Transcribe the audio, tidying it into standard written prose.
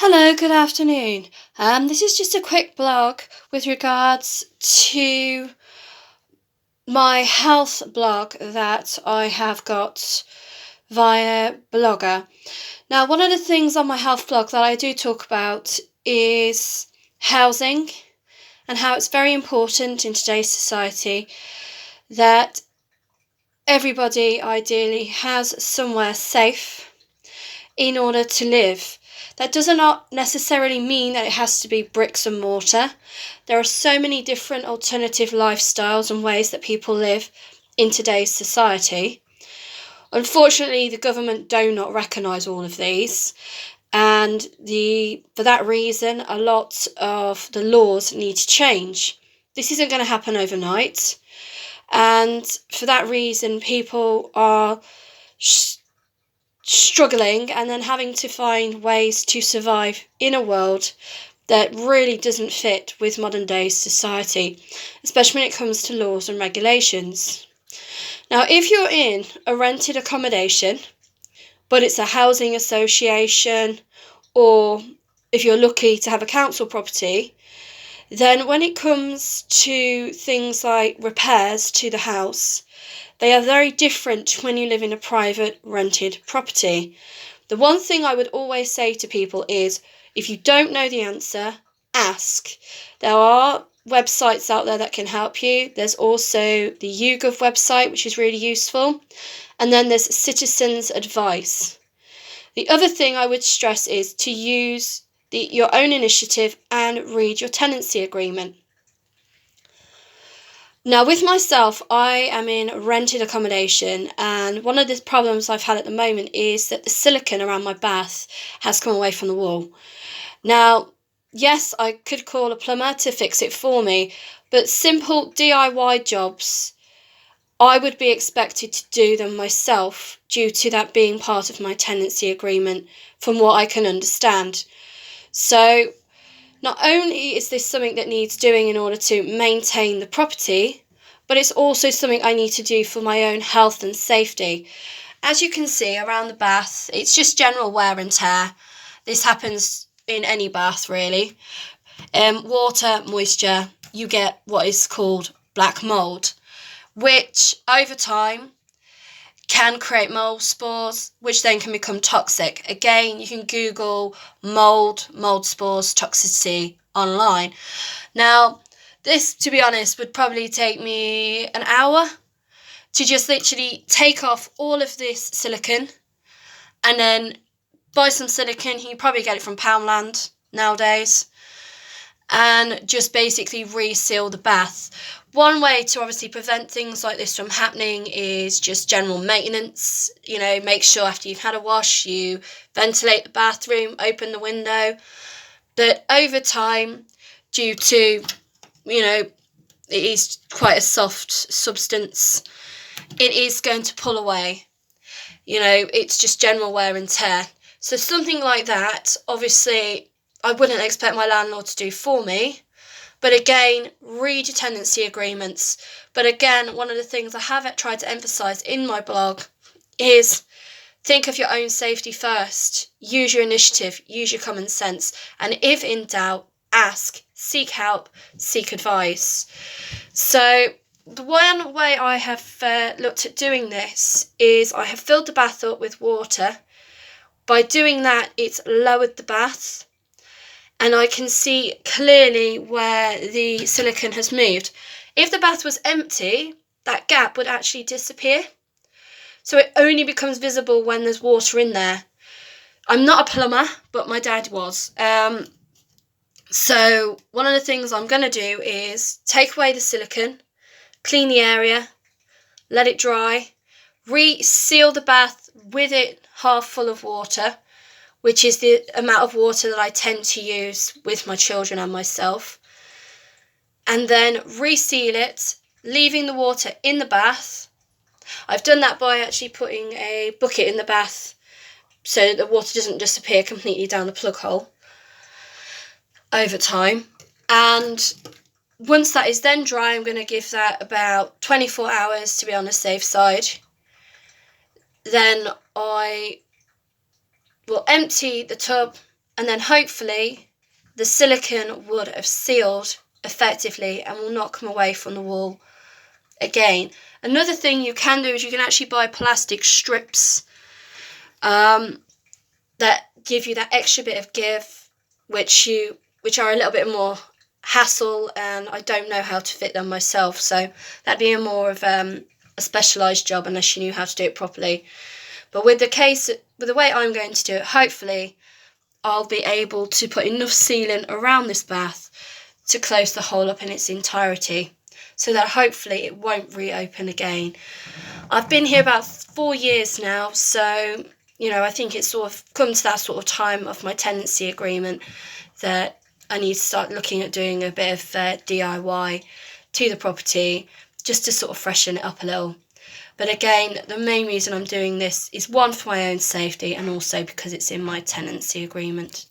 Hello, good afternoon. This is just a quick blog with regards to my health blog that I have got via Blogger. Now, one of the things on my health blog that I do talk about is housing and how it's very important in today's society that everybody ideally has somewhere safe in order to live. That does not necessarily mean that it has to be bricks and mortar. There are so many different alternative lifestyles and ways that people live in today's society. Unfortunately, the government do not recognise all of these, and for that reason, a lot of the laws need to change. This isn't going to happen overnight, and for that reason, people are struggling and then having to find ways to survive in a world that really doesn't fit with modern day society, especially when it comes to laws and regulations. Now, if you're in a rented accommodation, but it's a housing association, or if you're lucky to have a council property, then when it comes to things like repairs to the house, they are very different when you live in a private rented property. The one thing I would always say to people is, if you don't know the answer, ask. There are websites out there that can help you. There's also the YouGov website, which is really useful. And then there's Citizens Advice. The other thing I would stress is to use your own initiative and read your tenancy agreement. Now, with myself, I am in rented accommodation, and one of the problems I've had at the moment is that the silicone around my bath has come away from the wall. Now, yes, I could call a plumber to fix it for me, but simple DIY jobs, I would be expected to do them myself due to that being part of my tenancy agreement, from what I can understand. So, not only is this something that needs doing in order to maintain the property, but it's also something I need to do for my own health and safety. As you can see around the bath, it's just general wear and tear. This happens in any bath, really. Water, moisture, you get what is called black mould, which over time can create mold spores, which then can become toxic. Again, you can Google mold spores, toxicity online. Now, this, to be honest, would probably take me an hour to just literally take off all of this silicone and then buy some silicone. You can probably get it from Poundland nowadays, and just basically reseal the bath. One way to obviously prevent things like this from happening is just general maintenance. Make sure after you've had a wash, you ventilate the bathroom, open the window. But over time, due to, it is quite a soft substance, it is going to pull away. It's just general wear and tear. So something like that, obviously, I wouldn't expect my landlord to do for me. But again, read your tenancy agreements. But again, one of the things I have tried to emphasise in my blog is think of your own safety first. Use your initiative, use your common sense. And if in doubt, ask, seek help, seek advice. So the one way I have looked at doing this is I have filled the bath up with water. By doing that, it's lowered the bath, and I can see clearly where the silicone has moved. If the bath was empty, that gap would actually disappear. So it only becomes visible when there's water in there. I'm not a plumber, but my dad was. So one of the things I'm going to do is take away the silicone, clean the area, let it dry, reseal the bath with it half full of water, which is the amount of water that I tend to use with my children and myself, and then reseal it, leaving the water in the bath. I've done that by actually putting a bucket in the bath so that the water doesn't disappear completely down the plug hole over time. And once that is then dry, I'm going to give that about 24 hours to be on the safe side. Then I will empty the tub and then hopefully the silicone would have sealed effectively and will not come away from the wall again. Another thing you can do is you can actually buy plastic strips that give you that extra bit of give, which are a little bit more hassle, and I don't know how to fit them myself, so that'd be more of a specialised job unless you knew how to do it properly. But with the way I'm going to do it, hopefully I'll be able to put enough sealant around this bath to close the hole up in its entirety, so that hopefully it won't reopen again. I've been here about 4 years now, so I think it's sort of come to that sort of time of my tenancy agreement that I need to start looking at doing a bit of DIY to the property just to sort of freshen it up a little. But again, the main reason I'm doing this is, one, for my own safety, and also because it's in my tenancy agreement.